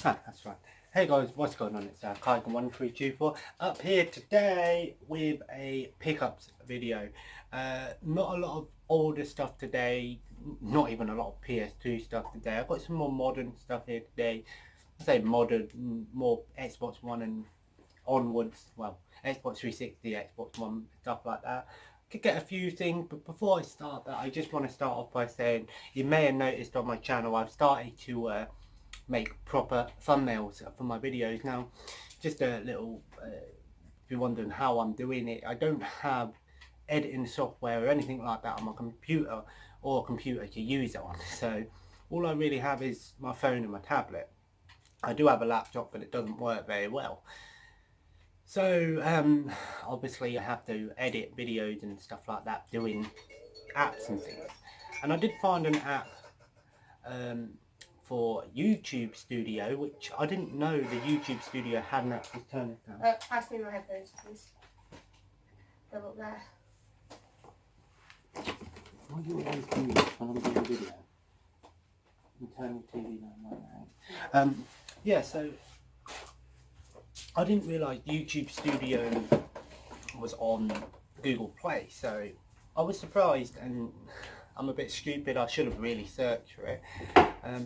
Ah, that's right. Hey guys, what's going on? It's Kaigan1324 up here today with a pickups video. Not a lot of older stuff today, not even a lot of PS2 stuff today. I've got some more modern stuff here today. I say modern, more Xbox One and onwards. Well, Xbox 360, Xbox One, stuff like that. Could get a few things, but before I start that, I just want to start off by saying you may have noticed on my channel I've started to make proper thumbnails for my videos now. Just a little, if you're wondering how I'm doing it, I don't have editing software or anything like that on my computer or a computer to use it on. So all I really have is my phone and my tablet. I do have a laptop, but it doesn't work very well. So obviously I have to edit videos and stuff like that doing apps and things. And I did find an app for YouTube Studio, which I didn't know the YouTube Studio had an app. Just turn it down. Pass me my headphones, please. They're up there. What do you always do when I'm doing a video? You turn your TV down like that. Yeah, so I didn't realise YouTube Studio was on Google Play, so I was surprised, and I'm a bit stupid. I should have really searched for it.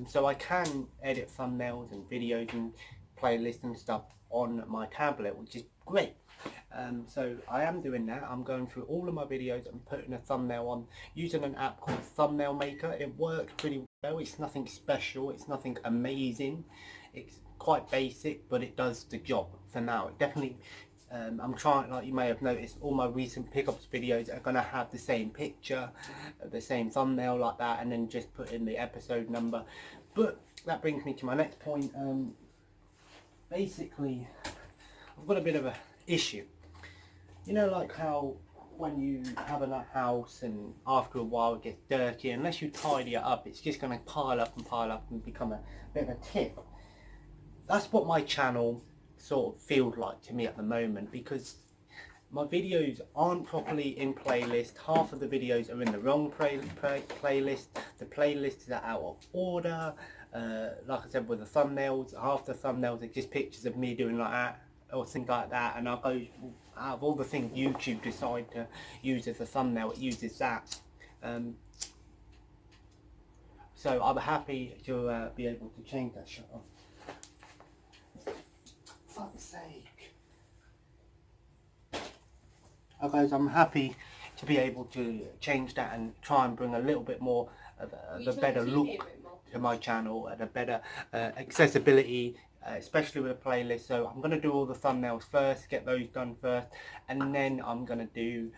So I can edit thumbnails and videos and playlists and stuff on my tablet, which is great. So I am doing that. I'm going through all of my videos and putting a thumbnail on using an app called Thumbnail Maker. It works pretty well. It's nothing special. It's nothing amazing. It's quite basic, but it does the job for now. It definitely, I'm trying, like you may have noticed, all my recent pickups videos are going to have the same picture, the same thumbnail like that, and then just put in the episode number. But that brings me to my next point. Basically, I've got a bit of a issue. You know, like how when you have a house and after a while it gets dirty, unless you tidy it up, it's just going to pile up and become a bit of a tip. That's what my channel sort of feels like to me at the moment, because my videos aren't properly in playlist. Half of the videos are in the wrong playlist. The playlists are out of order. Like I said, with the thumbnails, half the thumbnails are just pictures of me doing like that or things like that, and I'll go out of all the things YouTube decide to use as a thumbnail, it uses that. So I'm happy to be able to change that shot off. Fuck's sake. Okay, so I'm happy to be able to change that and try and bring a little bit more of the better look to my channel and a better accessibility, especially with a playlist. So I'm going to do all the thumbnails first, get those done first, and then I'm going to do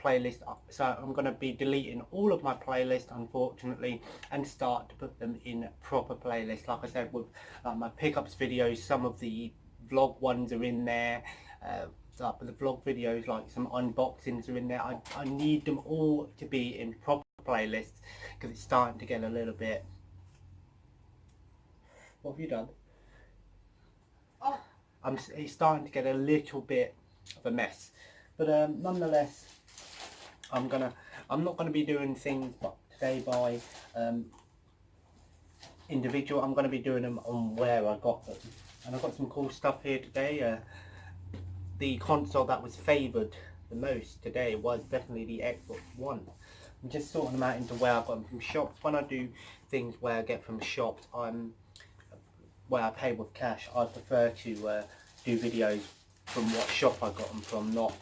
playlist. So I'm going to be deleting all of my playlists, unfortunately, and start to put them in proper playlists. Like I said, with my pickups videos, some of the vlog ones are in there. Like the vlog videos, like some unboxings are in there. I need them all to be in proper playlists, because it's starting to get a little bit... What have you done? Oh. It's starting to get a little bit of a mess, but nonetheless, I'm not gonna be doing things today by individual. I'm gonna be doing them on where I got them, and I've got some cool stuff here today. The console that was favoured the most today was definitely the Xbox One. I'm just sorting them out into where I got them from shops. When I do things where I get from shops, where I pay with cash, I prefer to do videos from what shop I got them from, not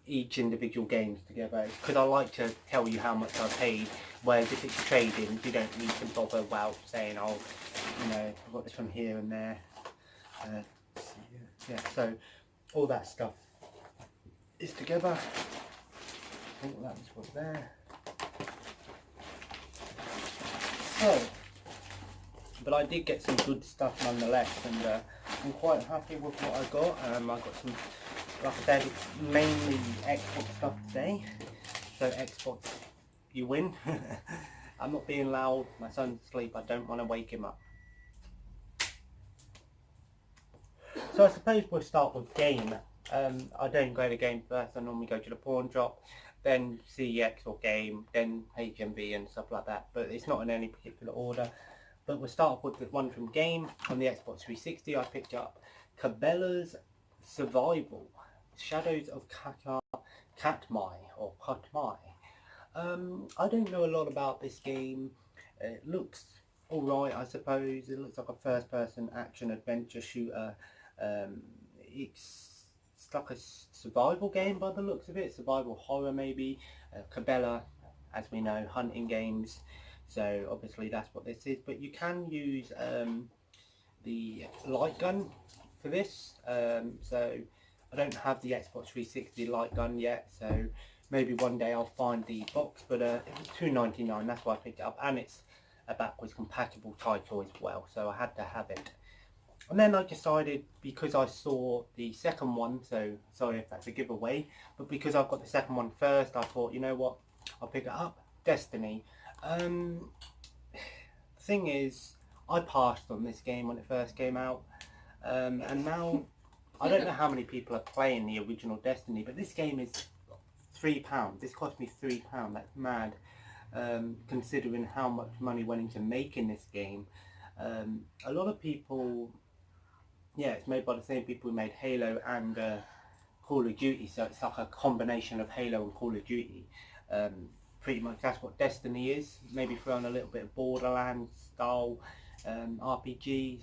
each individual games together, because I like to tell you how much I paid, whereas if it's trading, you don't need to bother about saying, oh, you know, I got this from here and there. Yeah, so all that stuff is together. I think that was there. So, but I did get some good stuff nonetheless, and I'm quite happy with what I got. I got some, like I said, mainly Xbox stuff today. So Xbox, you win. I'm not being loud. My son's asleep. I don't want to wake him up. So I suppose we'll start with game. I don't go to game first. I normally go to the pawn shop, then CEX or game, then HMV and stuff like that. But it's not in any particular order. But we'll start off with the one from game. On the Xbox 360 I picked up Cabela's Survival, Shadows of Katmai, or Katmai. I don't know a lot about this game. It looks alright, I suppose. It looks like a first-person action adventure shooter. It's like a survival game by the looks of it. Survival horror maybe. Cabela, as we know, hunting games. So obviously that's what this is. But you can use the light gun for this. So I don't have the Xbox 360 light gun yet. So maybe one day I'll find the box. But it was $2.99. That's why I picked it up. And it's a backwards compatible title as well. So I had to have it. And then I decided, because I saw the second one, so sorry if that's a giveaway, but because I've got the second one first, I thought, you know what, I'll pick it up. Destiny. The thing is, I passed on this game when it first came out, and now I don't know how many people are playing the original Destiny, but this game is £3. This cost me £3. That's mad, considering how much money went into making this game. A lot of people, yeah, it's made by the same people who made Halo and Call of Duty, so it's like a combination of Halo and Call of Duty. Pretty much that's what Destiny is, maybe throwing a little bit of Borderlands style RPG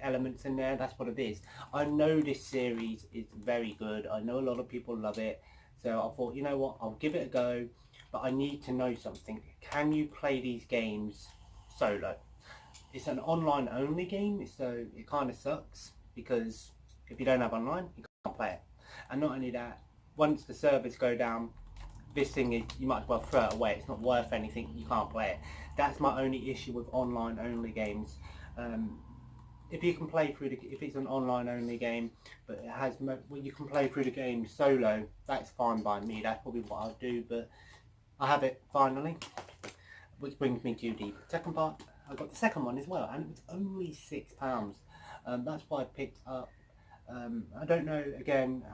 elements in there. That's what it is. I know this series is very good. I know a lot of people love it, so I thought, you know what, I'll give it a go, but I need to know something. Can you play these games solo? It's an online only game, so it kind of sucks, because if you don't have online, you can't play it. And not only that, once the servers go down, this thing is, you might as well throw it away. It's not worth anything. You can't play it. That's my only issue with online only games. If you can play through if it's an online only game, but it has, you can play through the game solo, that's fine by me. That's probably what I'll do. But I have it finally, which brings me to the second part. I got the second one as well, and it was only £6. That's why I picked up. I don't know, again,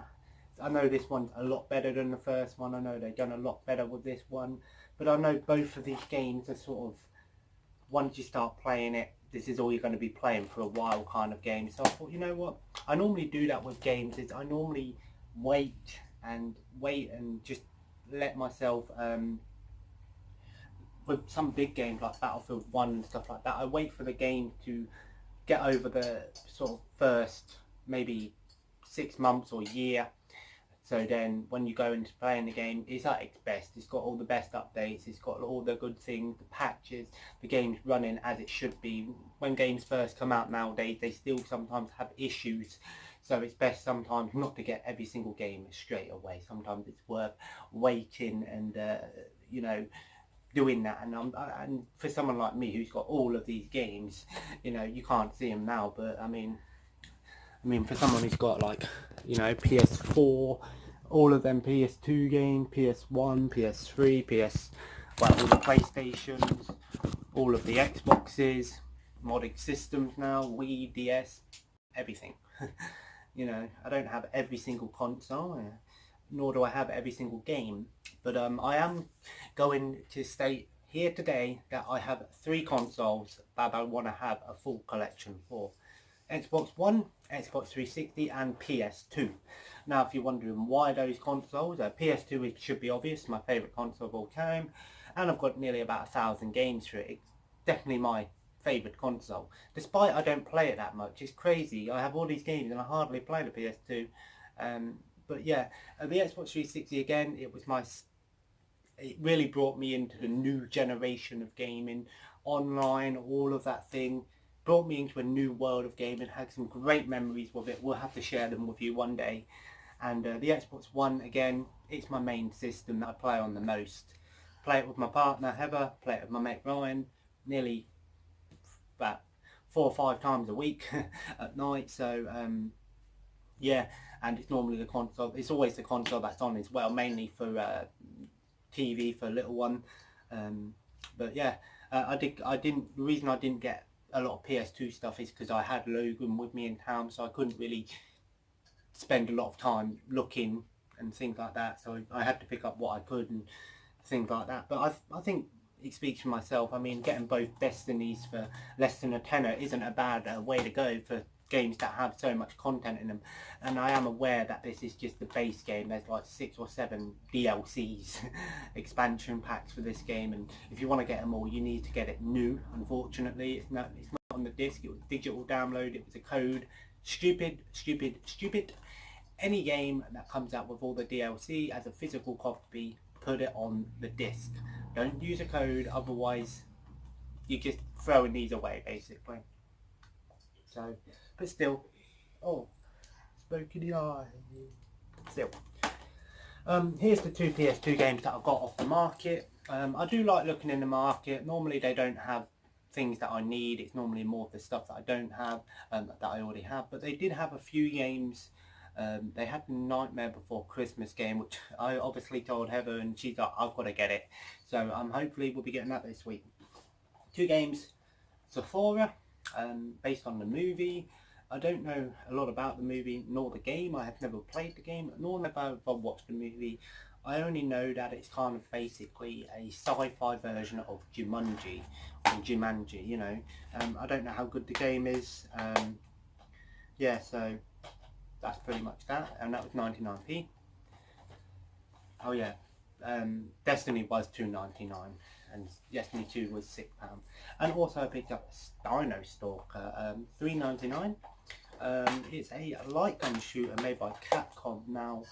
I know this one's a lot better than the first one. I know they've done a lot better with this one, but I know both of these games are sort of, once you start playing it, this is all you're going to be playing for a while kind of game. So I thought, you know what, I normally do that with games, is I normally wait and just let myself, with some big games like Battlefield 1 and stuff like that, I wait for the game to get over the sort of first maybe 6 months or year. So then when you go into playing the game, it's at its best. It's got all the best updates, it's got all the good things, the patches, the game's running as it should be. When games first come out nowadays, they still sometimes have issues. So it's best sometimes not to get every single game straight away. Sometimes it's worth waiting and, you know, doing that. And for someone like me who's got all of these games, you know, you can't see them now, but I mean for someone who's got, like, you know, PS4, all of them PS2 games, PS1, PS3, well, all the PlayStations, all of the Xboxes, modded systems now, Wii, DS, everything. You know, I don't have every single console, nor do I have every single game, but I am going to state here today that I have 3 consoles that I want to have a full collection for. Xbox One, Xbox 360 and PS2. Now if you're wondering why those consoles, PS2 it should be obvious, my favourite console of all time, and I've got nearly about 1,000 games for it. It's definitely my favourite console, despite I don't play it that much. It's crazy, I have all these games and I hardly play the PS2. But yeah, the Xbox 360 again, it really brought me into the new generation of gaming, online, all of that thing. Brought me into a new world of gaming, had some great memories with it. We'll have to share them with you one day. And the Xbox One, again, it's my main system that I play on the most. Play it with my partner Heather, play it with my mate Ryan, nearly about 4 or 5 times a week at night. So yeah, and it's normally the console, it's always the console that's on as well, mainly for TV for little one. But yeah, the reason I didn't get a lot of PS2 stuff is because I had Logan with me in town, so I couldn't really spend a lot of time looking and things like that, so I had to pick up what I could and things like that. But I think it speaks for myself. I mean, getting both Destinies for less than a tenner isn't a bad way to go for games that have so much content in them. And I am aware that this is just the base game. There's like 6 or 7 DLCs, expansion packs for this game, and if you want to get them all, you need to get it new. Unfortunately, it's not on the disc. It was digital download. It was a code. Stupid. Any game that comes out with all the DLC as a physical copy, put it on the disc. Don't use a code, otherwise you're just throwing these away basically. So, but still, oh, spoke in the eye. Still, here's the 2 PS2 games that I got off the market. I do like looking in the market. Normally they don't have things that I need. It's normally more of the stuff that I don't have, that I already have. But they did have a few games. They had the Nightmare Before Christmas game, which I obviously told Heather, and she's like, I've got to get it. So hopefully we'll be getting that this week. 2 games. Sephora, based on the movie. I don't know a lot about the movie nor the game. I have never played the game, nor have I watched the movie. I only know that it's kind of basically a sci-fi version of Jumanji, you know. I don't know how good the game is. Yeah, so that's pretty much that, and that was 99p. Oh yeah, Destiny was $2.99, and Destiny 2 was £6. And also I picked up Dino Stalker, $3.99. It's a light gun shooter made by Capcom. Now,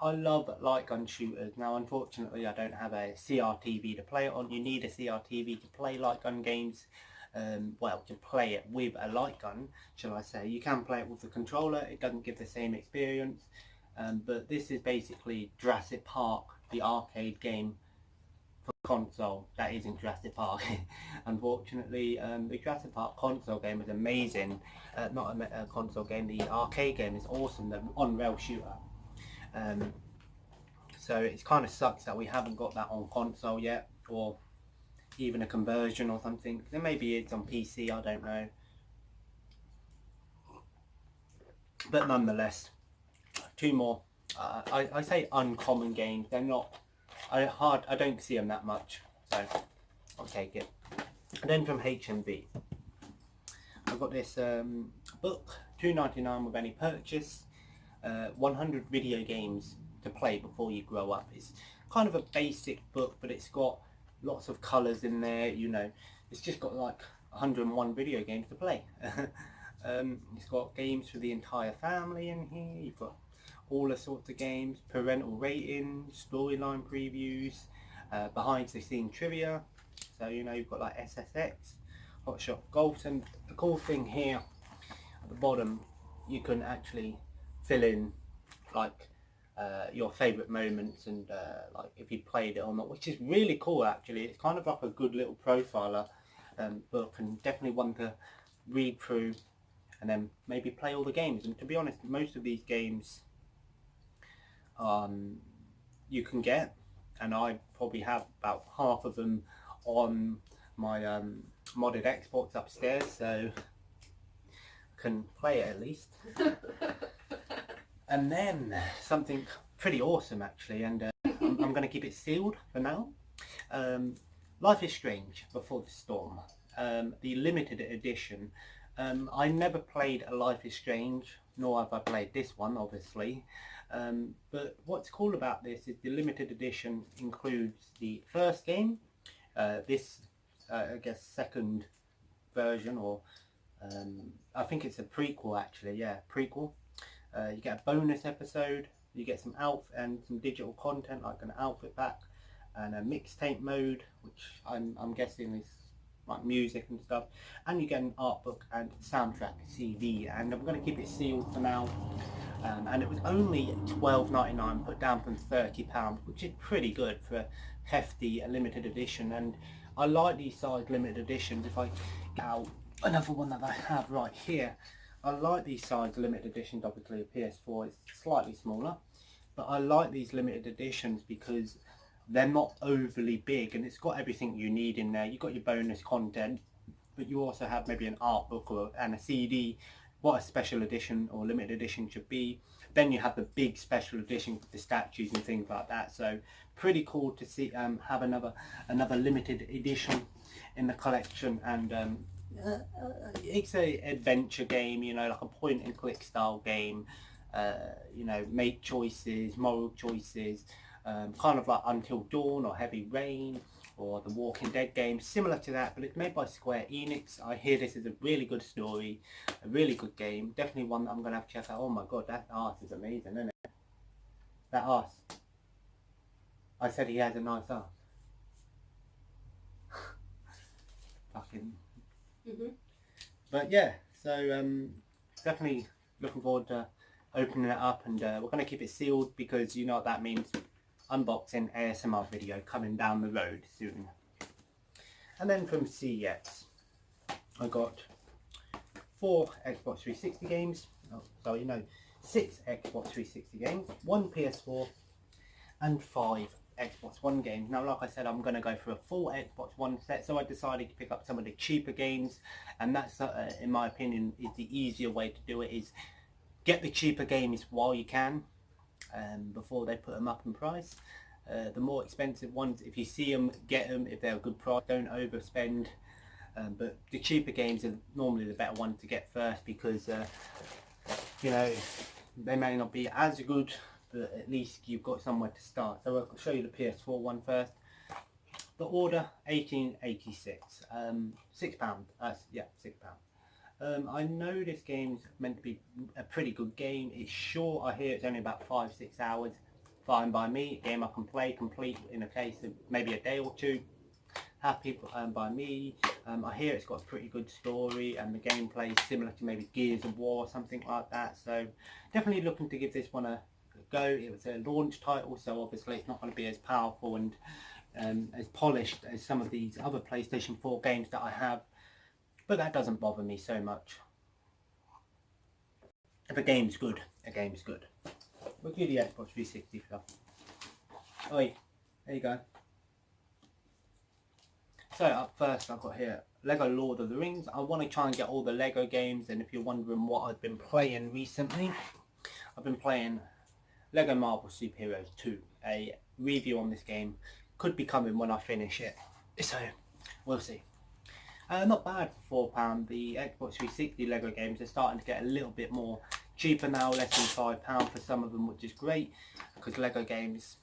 I love light gun shooters. Now, unfortunately, I don't have a CRTV to play it on. You need a CRTV to play light gun games. Well, to play it with a light gun, shall I say. You can play it with the controller. It doesn't give the same experience. But this is basically Jurassic Park, the arcade game for console. That isn't Jurassic Park. Unfortunately, the Jurassic Park console game is amazing. Not a console game, the arcade game is awesome, the on-rail shooter. So it kind of sucks that we haven't got that on console yet, or even a conversion or something. There maybe it's on PC, I don't know. But nonetheless, 2 more. I say uncommon games. They're not. I don't see them that much, so I'll take it. And then from HMV, I've got this book, $2.99 with any purchase. 100 video games to play before you grow up. It's kind of a basic book, but it's got lots of colours in there, you know. It's just got like 101 video games to play. It's got games for the entire family in here. You've got all the sorts of games, parental ratings, storyline previews, behind the scene trivia. So, you know, you've got like SSX, Hot Shot Golf, and the cool thing here at the bottom, you can actually fill in like your favourite moments and like if you played it or not, which is really cool actually. It's kind of like a good little profiler book, and definitely one to read through and then maybe play all the games. And to be honest, most of these games you can get, and I probably have about half of them on my modded Xbox upstairs, so I can play it at least. And then something pretty awesome actually, and I'm going to keep it sealed for now. Life is Strange Before the Storm, the limited edition. I never played a Life is Strange, nor have I played this one obviously. But what's cool about this is the limited edition includes the first game, this I guess second version, or I think it's a prequel actually, yeah, prequel. You get a bonus episode, you get some and some digital content like an outfit pack and a mixtape mode, which I'm guessing is like music and stuff, and you get an art book and soundtrack CD, and I'm going to keep it sealed for now. And it was only $12.99, put down from £30, which is pretty good for a hefty limited edition. And I like these size limited editions. If I get out another one that I have right here, I like these size limited editions. Obviously a PS4 is slightly smaller, but I like these limited editions because they're not overly big, and it's got everything you need in there. You've got your bonus content, but you also have maybe an art book and a CD what a special edition or limited edition should be. Then you have the big special edition with the statues and things like that. So pretty cool to see have another limited edition in the collection. And it's a adventure game, you know, like a point and click style game. You know, make choices, moral choices, kind of like Until Dawn or Heavy Rain or the Walking Dead game, similar to that, but it's made by Square Enix. I hear this is a really good story, a really good game, definitely one that I'm going to have to check out. Oh my god, that arse is amazing, isn't it? That arse. I said he has a nice arse. Fucking. But yeah, so definitely looking forward to opening it up, and we're going to keep it sealed because you know what that means. Unboxing ASMR video coming down the road soon. And then from CEX, I got 4 Xbox 360 games. Oh, sorry, no, 6 Xbox 360 games, 1 PS4, and 5 Xbox One games. Now, like I said, I'm going to go for a full Xbox One set, so I decided to pick up some of the cheaper games, and that's, in my opinion, is the easier way to do it. Is get the cheaper games while you can. Before they put them up in price. The more expensive ones, if you see them, get them if they're a good price, don't overspend. But the cheaper games are normally the better ones to get first because you know, they may not be as good, but at least you've got somewhere to start. So I'll show you the PS4 one first. The Order 1886, £6. Yeah, £6. I know this game's meant to be a pretty good game. It's short. I hear it's only about 5-6 hours. Fine by me. A game I can play complete in a case of maybe a day or two. Happy by me. I hear it's got a pretty good story and the gameplay is similar to maybe Gears of War or something like that. So definitely looking to give this one a go. It was a launch title, so obviously it's not going to be as powerful and as polished as some of these other PlayStation 4 games that I have. But that doesn't bother me so much. If a game's good, a game's good. We'll do the Xbox 360 stuff. Oi, there you go. So up first I've got here Lego Lord of the Rings. I want to try and get all the Lego games, and if you're wondering what I've been playing recently, I've been playing Lego Marvel Super Heroes 2. A review on this game could be coming when I finish it. So, we'll see. Not bad for £4. The Xbox 360 Lego games are starting to get a little bit more cheaper now, less than £5 for some of them, which is great because Lego games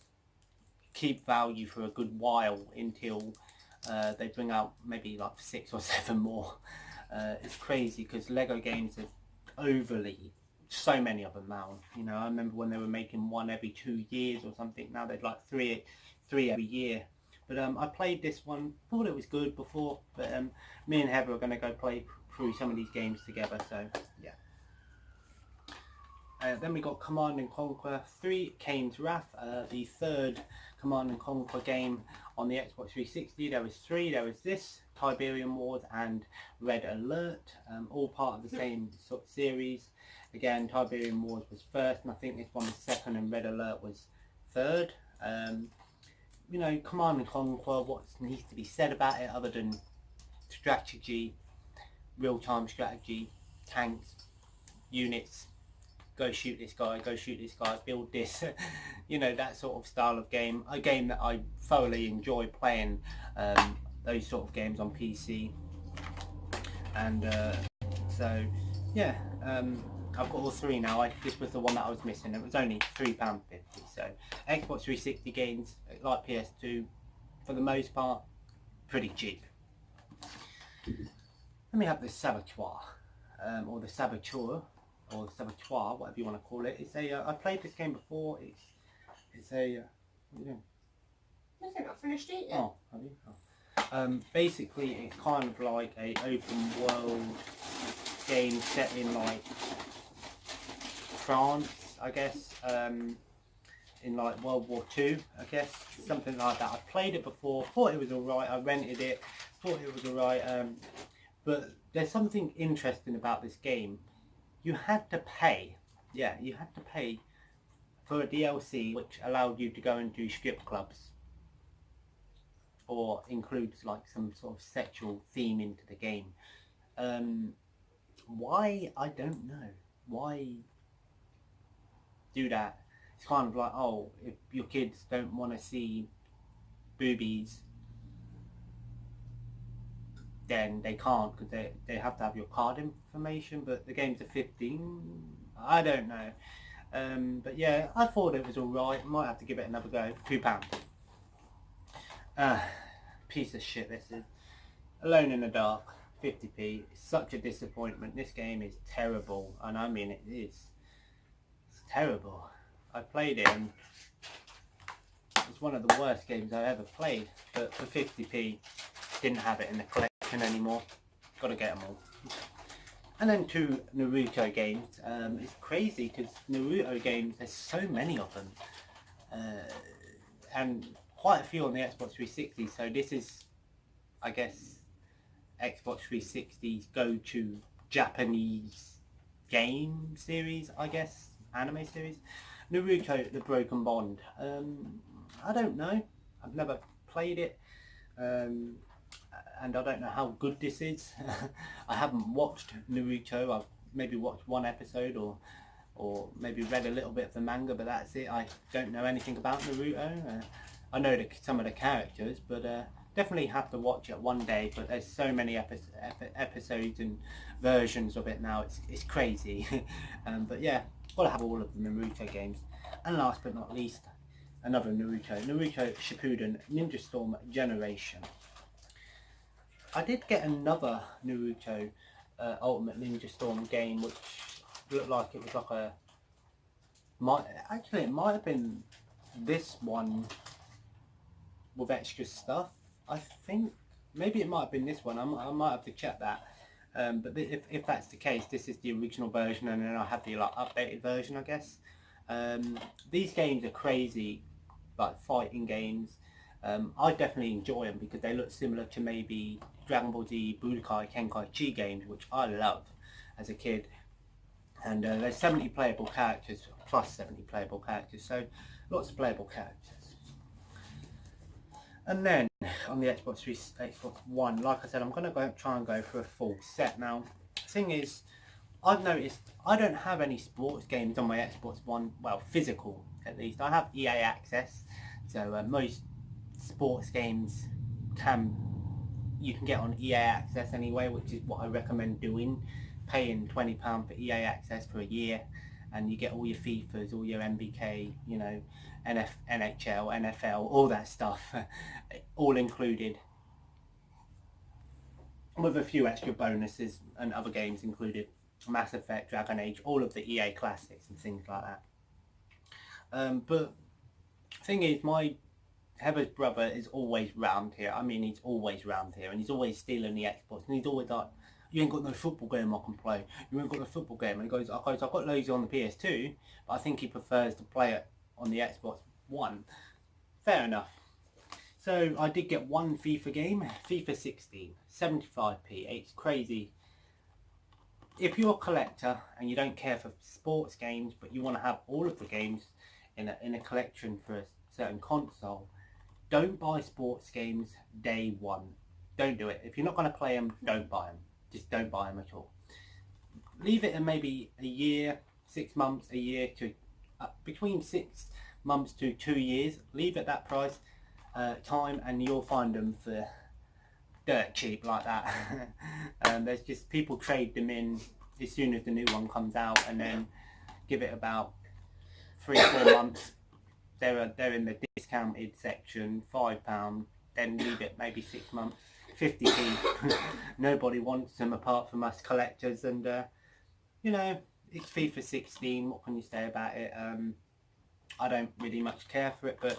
keep value for a good while until they bring out maybe like 6 or 7 more. It's crazy because Lego games are overly, so many of them now. You know, I remember when they were making one every 2 years or something. Now they'd like three every year. But I played this one, thought it was good before, but me and Heather are going to go play through some of these games together, so yeah. Then we got Command & Conquer 3 Kane's Wrath, the third Command & Conquer game on the Xbox 360. There was 3, there was this, Tiberium Wars and Red Alert, all part of the same sort of series. Again, Tiberium Wars was first, and I think this one was second, and Red Alert was third. You know, Command & Conquer, what needs to be said about it other than strategy, real-time strategy, tanks, units, go shoot this guy, build this, you know, that sort of style of game. A game that I thoroughly enjoy playing, those sort of games on PC. And so, yeah, I've got all 3 now. This was the one that I was missing. It was only £3.50. So Xbox 360 games, like PS2, for the most part, pretty cheap. Let me have the Saboteur, or the Saboteur, or the Saboteur, whatever you want to call it. It's a. I played this game before. It's a. What are you doing? Nothing, not finished it yet. Oh, have you? Oh. Basically, it's kind of like a open world game set in like France, I guess, in like World War II, I guess, something like that. I played it before, thought it was alright, I rented it, thought it was alright, but there's something interesting about this game. You had to pay, yeah, you had to pay for a DLC which allowed you to go and do strip clubs, or includes like some sort of sexual theme into the game. Why? I don't know. Why do that? It's kind of like, oh, if your kids don't want to see boobies, then they can't because they have to have your card information, but the games are 15. I don't know. But yeah, I thought it was alright. Might have to give it another go. £2. Piece of shit this is. Alone in the Dark, 50p. It's such a disappointment. This game is terrible, and I mean it is. It's terrible. I played it and it's one of the worst games I've ever played, but for 50p, didn't have it in the collection anymore. Gotta get them all. And then 2 Naruto games. It's crazy because Naruto games, there's so many of them. And quite a few on the Xbox 360, so this is, I guess, Xbox 360's go-to Japanese game series, I guess, anime series. Naruto The Broken Bond. I don't know. I've never played it. And I don't know how good this is. I haven't watched Naruto. I've maybe watched one episode or maybe read a little bit of the manga, but that's it. I don't know anything about Naruto. I know some of the characters, but definitely have to watch it one day. But there's so many episodes and versions of it now. It's crazy. But yeah, gotta have all of the Naruto games. And last but not least, another Naruto Shippuden Ninja Storm Generation. I did get another Naruto Ultimate Ninja Storm game, which looked like it was like a... Actually, it might have been this one with extra stuff, I think. Maybe it might have been this one. I might have to check that. But if that's the case, this is the original version, and then I have the like updated version, I guess. These games are crazy, like fighting games. I definitely enjoy them because they look similar to maybe Dragon Ball Z Budokai Tenkaichi games, which I loved as a kid. And there's 70 playable characters, plus 70 playable characters, so lots of playable characters. And then on the Xbox One, like I said, I'm going to try and go for a full set. Now, the thing is, I've noticed I don't have any sports games on my Xbox One, well, physical at least. I have EA Access, so most sports games you can get on EA Access anyway, which is what I recommend doing. Paying £20 for EA Access for a year, and you get all your FIFAs, all your MBK, you know, NHL, NFL, all that stuff, all included, with a few extra bonuses and other games included. Mass Effect, Dragon Age, all of the EA classics and things like that. But thing is, my Heather's brother is always round here. I mean, he's always round here, and he's always stealing the Xbox, and he's always like, you ain't got no football game I can play. You ain't got no football game. And he goes, I've got loads on the PS2, but I think he prefers to play it on the Xbox One. Fair enough. So I did get one FIFA game, FIFA 16, 75p. It's crazy. If you're a collector and you don't care for sports games, but you want to have all of the games in a collection for a certain console, don't buy sports games day one. Don't do it. If you're not going to play them, don't buy them. Just don't buy them at all. Leave it in maybe a year, 6 months, a year to between 6 months to 2 years. Leave it that price time, and you'll find them for dirt cheap like that. There's just people trade them in as soon as the new one comes out, and then give it about 3-4 months. They're in the discounted section, £5. Then leave it maybe 6 months. 50p. Nobody wants them apart from us collectors, and you know, it's FIFA 16. What can you say about it? I don't really much care for it, but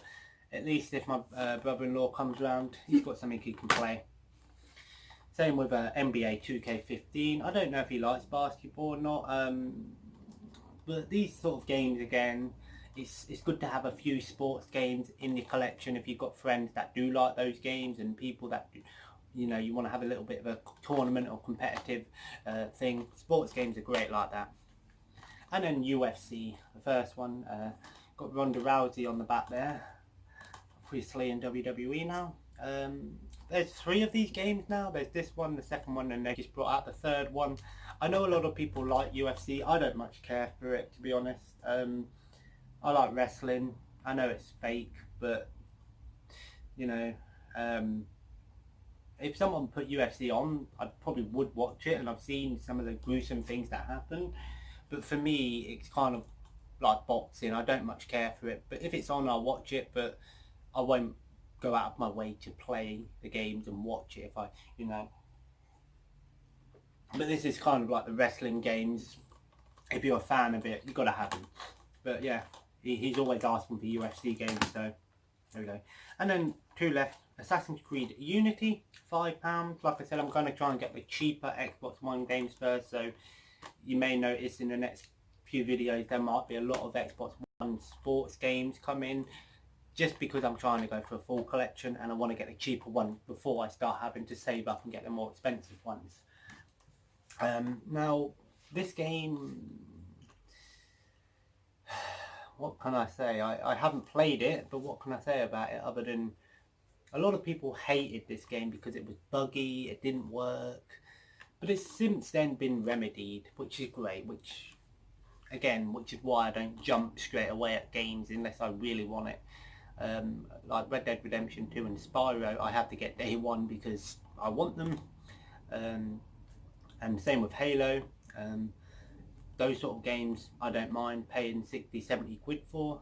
at least if my brother-in-law comes round, he's got something he can play. Same with NBA 2K15. I don't know if he likes basketball or not, but these sort of games, again, it's good to have a few sports games in the collection if you've got friends that do like those games, and people that do, you know, you want to have a little bit of a tournament or competitive thing. Sports games are great like that. And then UFC, the first one, got Ronda Rousey on the back there, obviously in WWE now. there's 3 of these games now. There's this one, the second one, and they just brought out the third one. I know a lot of people like UFC. I don't much care for it, to be honest. I like wrestling. I know it's fake, but you know, if someone put UFC on, I probably would watch it, and I've seen some of the gruesome things that happen. But for me, it's kind of like boxing. I don't much care for it, but if it's on, I'll watch it. But I won't go out of my way to play the games and watch it if I, you know. But this is kind of like the wrestling games. If you're a fan of it, you've got to have them. But yeah, he's always asking for UFC games, so there we go. And then 2 left. Assassin's Creed Unity, £5. Like I said, I'm going to try and get the cheaper Xbox One games first, so you may notice in the next few videos there might be a lot of Xbox One sports games coming, just because I'm trying to go for a full collection and I want to get the cheaper ones before I start having to save up and get the more expensive ones. Now, this game, what can I say? I haven't played it, but what can I say about it other than a lot of people hated this game because it was buggy, it didn't work, but it's since then been remedied, which is great, which is why I don't jump straight away at games unless I really want it. Like Red Dead Redemption 2 and Spyro, I have to get day one because I want them, and same with Halo. Those sort of games I don't mind paying 60-70 quid for.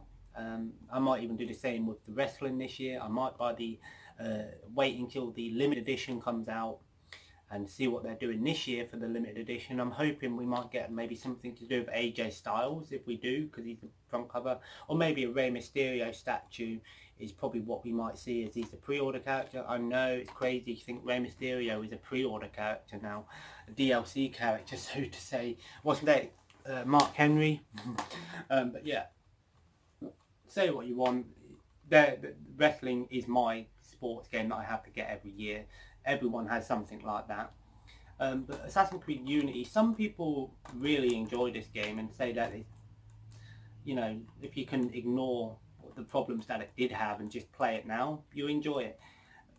I might even do the same with the wrestling this year. I might buy the wait until the limited edition comes out and see what they're doing this year for the limited edition. I'm hoping we might get maybe something to do with AJ Styles if we do, because he's the front cover, or maybe a Rey Mysterio statue is probably what we might see, as he's a pre-order character. I know it's crazy to think Rey Mysterio is a pre-order character now, a DLC character, so to say. Wasn't that Mark Henry? But yeah, say what you want. The wrestling is my sports game that I have to get every year. Everyone has something like that. But Assassin's Creed Unity, some people really enjoy this game and say that, you know, if you can ignore the problems that it did have and just play it now, you enjoy it.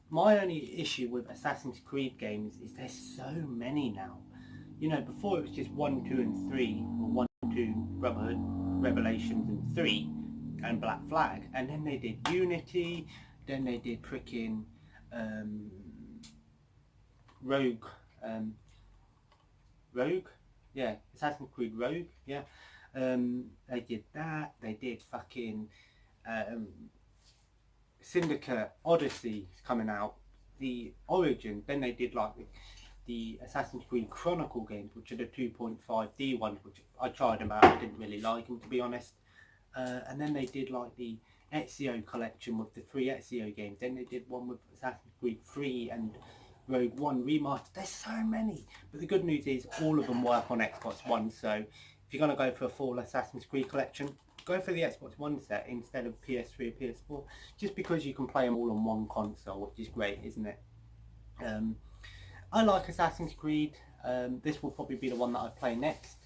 My only issue with Assassin's Creed games is there's so many now. You know, before it was just 1, 2 and 3, or 1, 2, Brotherhood, Revelations and 3, and Black Flag, and then they did Unity, then they did freaking Rogue, yeah, Assassin's Creed Rogue, yeah. They did that, they did fucking Syndicate, Odyssey is coming out, the Origin, then they did like the Assassin's Creed Chronicle games, which are the 2.5D ones, which I tried them out, I didn't really like them, to be honest. And then they did like the Ezio collection with the 3 Ezio games, then they did one with Assassin's Creed 3 and Rogue One remastered. There's so many, but the good news is all of them work on Xbox One, so if you're going to go for a full Assassin's Creed collection, go for the Xbox One set instead of PS3 or PS4, just because you can play them all on one console, which is great, isn't it? I like Assassin's Creed. This will probably be the one that I play next,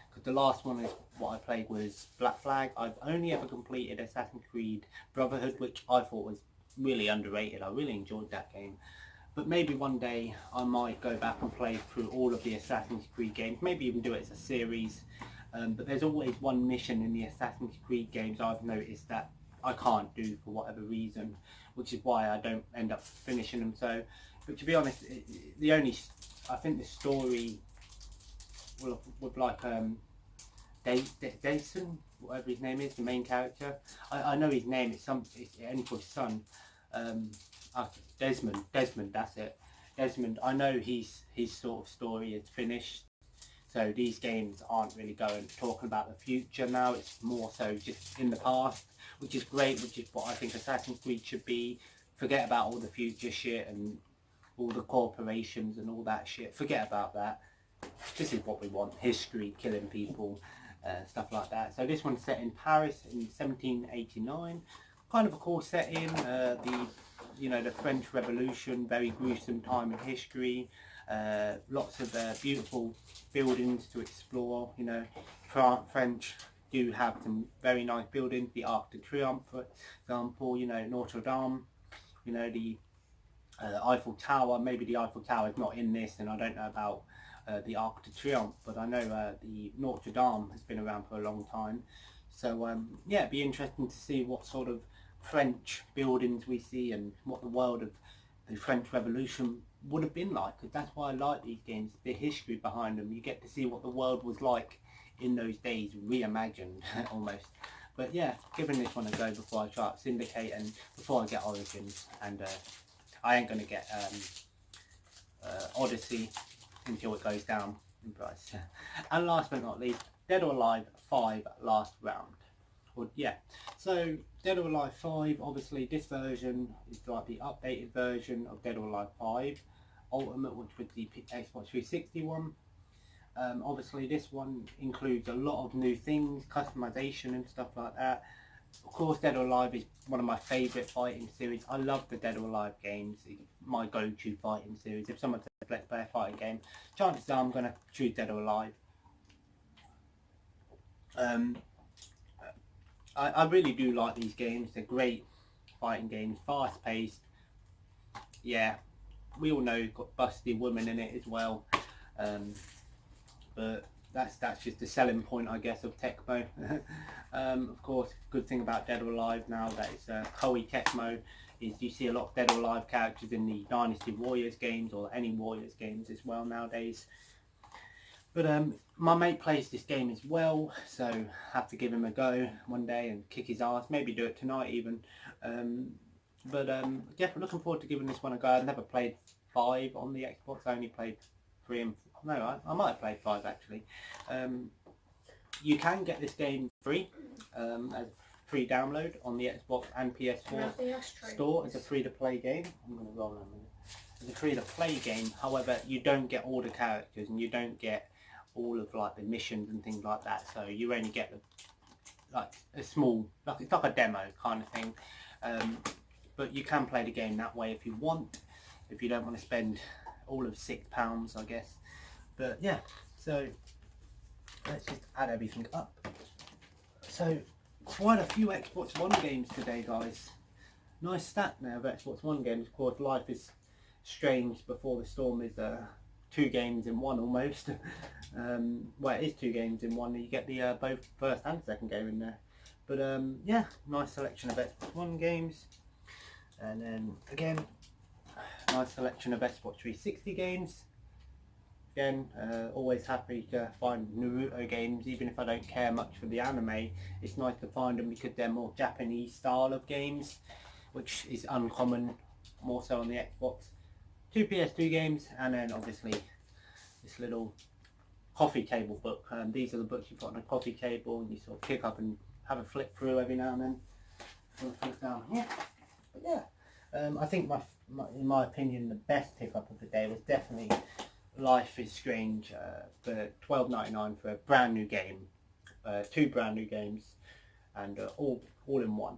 because the last one is what I played was Black Flag. I've only ever completed Assassin's Creed Brotherhood, which I thought was really underrated. I really enjoyed that game. But maybe one day I might go back and play through all of the Assassin's Creed games, maybe even do it as a series. But there's always one mission in the Assassin's Creed games I've noticed that I can't do for whatever reason, which is why I don't end up finishing them. So, but to be honest, I think the story with like Jason, whatever his name is, the main character. I know his name. It's only for his son. Desmond, that's it. Desmond, I know his sort of story is finished, so these games aren't really talking about the future now, it's more so just in the past, which is great, which is what I think Assassin's Creed should be. Forget about all the future shit and all the corporations and all that shit, forget about that. This is what we want, history, killing people, stuff like that. So this one's set in Paris in 1789, kind of a cool setting. The French Revolution, very gruesome time in history. Lots of beautiful buildings to explore. You know, French do have some very nice buildings. The Arc de Triomphe, for example. You know, Notre Dame. You know, the Eiffel Tower. Maybe the Eiffel Tower is not in this, and I don't know about the Arc de Triomphe, but I know the Notre Dame has been around for a long time. So yeah, it'd be interesting to see what sort of French buildings we see and what the world of the French Revolution would have been like, because that's why I like these games, the history behind them. You get to see what the world was like in those days, reimagined almost. But yeah, giving this one a go before I try out Syndicate and before I get Origins, and I ain't going to get Odyssey until it goes down in price. And last but not least, Dead or Alive 5 Last Round. Well, yeah, so Dead or Alive 5, obviously this version is like the updated version of Dead or Alive 5 Ultimate, which was the Xbox 360 one. Obviously this one includes a lot of new things, customization and stuff like that. Of course, Dead or Alive is one of my favourite fighting series. I love the Dead or Alive games. It's my go-to fighting series. If someone says let's play a fighting game, chances are I'm going to choose Dead or Alive. I really do like these games. They're great fighting games, fast-paced. Yeah, we all know you've got busty women in it as well. But that's just the selling point, I guess, of Tecmo. Of course, good thing about Dead or Alive now that it's Koei Tecmo is you see a lot of Dead or Alive characters in the Dynasty Warriors games or any Warriors games as well nowadays. But my mate plays this game as well, so have to give him a go one day and kick his ass. Maybe do it tonight even. Yeah, looking forward to giving this one a go. I've never played 5 on the Xbox. I only played 3 and 4. No, I might have played 5 actually. You can get this game free as a free download on the Xbox and PS4 store. It's a free-to-play game. I'm going to roll in a minute. It's a free-to-play game. However, you don't get all the characters and you don't get all of like the missions and things like that. So you only get like a small, it's like a demo kind of thing. But you can play the game that way if you want. If you don't want to spend all of £6, I guess. But yeah, so let's just add everything up. So quite a few Xbox One games today, guys. Nice stat now of Xbox One games. Of course, Life is Strange Before the Storm is 2 games in one almost. Well, it is 2 games in one. You get the both first and second game in there. But yeah, nice selection of Xbox One games. And then again, nice selection of Xbox 360 games. Again, always happy to find Naruto games, even if I don't care much for the anime. It's nice to find them because they're more Japanese style of games, which is uncommon, more so on the Xbox. 2 PS2 games, and then obviously this little coffee table book. These are the books you put on a coffee table and you sort of pick up and have a flick through every now and then. Down here. But yeah, I think in my opinion, the best pickup of the day was definitely Life is Strange for $12.99 for a brand new game, 2 brand new games, and all in one.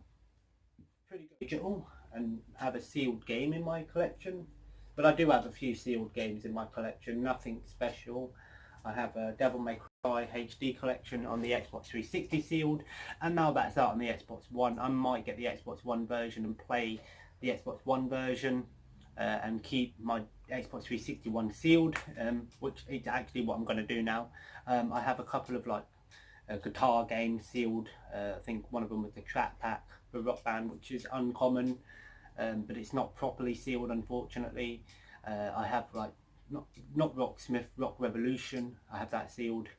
Pretty good digital, and have a sealed game in my collection. But I do have a few sealed games in my collection, nothing special. I have a Devil May Cry HD collection on the Xbox 360 sealed, and now that's out on the Xbox One, I might get the Xbox One version and play the Xbox One version and keep my Xbox 360 one sealed, which is actually what I'm going to do now. I have a couple of like guitar games sealed. I think one of them was the track pack for Rock Band, which is uncommon, but it's not properly sealed, unfortunately. I have like not Rocksmith, Rock Revolution, I have that sealed,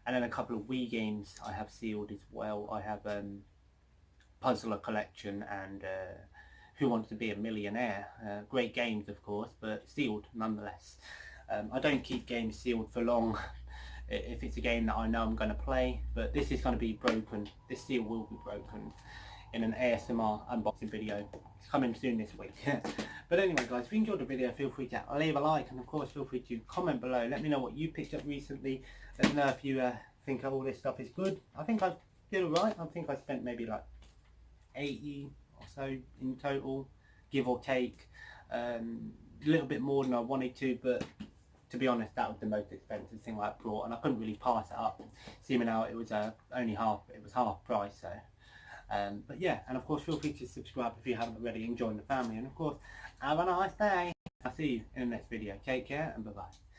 and then a couple of Wii games I have sealed as well. I have Puzzler Collection and Who Wants to Be a Millionaire. Great games, of course, but sealed nonetheless. I don't keep games sealed for long if it's a game that I know I'm going to play, but this is going to be broken. This seal will be broken in an ASMR unboxing video. It's coming soon this week. But anyway, guys, if you enjoyed the video, feel free to leave a like, and of course feel free to comment below. Let me know what you picked up recently. Let me know if you think all this stuff is good. I think I did alright. I think I spent maybe like 80 or so in total, give or take. A little bit more than I wanted to, but to be honest, that was the most expensive thing I brought, and I couldn't really pass it up, seeing how it was only half. It was half price, so But yeah, and of course feel free to subscribe if you haven't already and join the family. And of course, have a nice day. I'll see you in the next video. Take care and bye bye.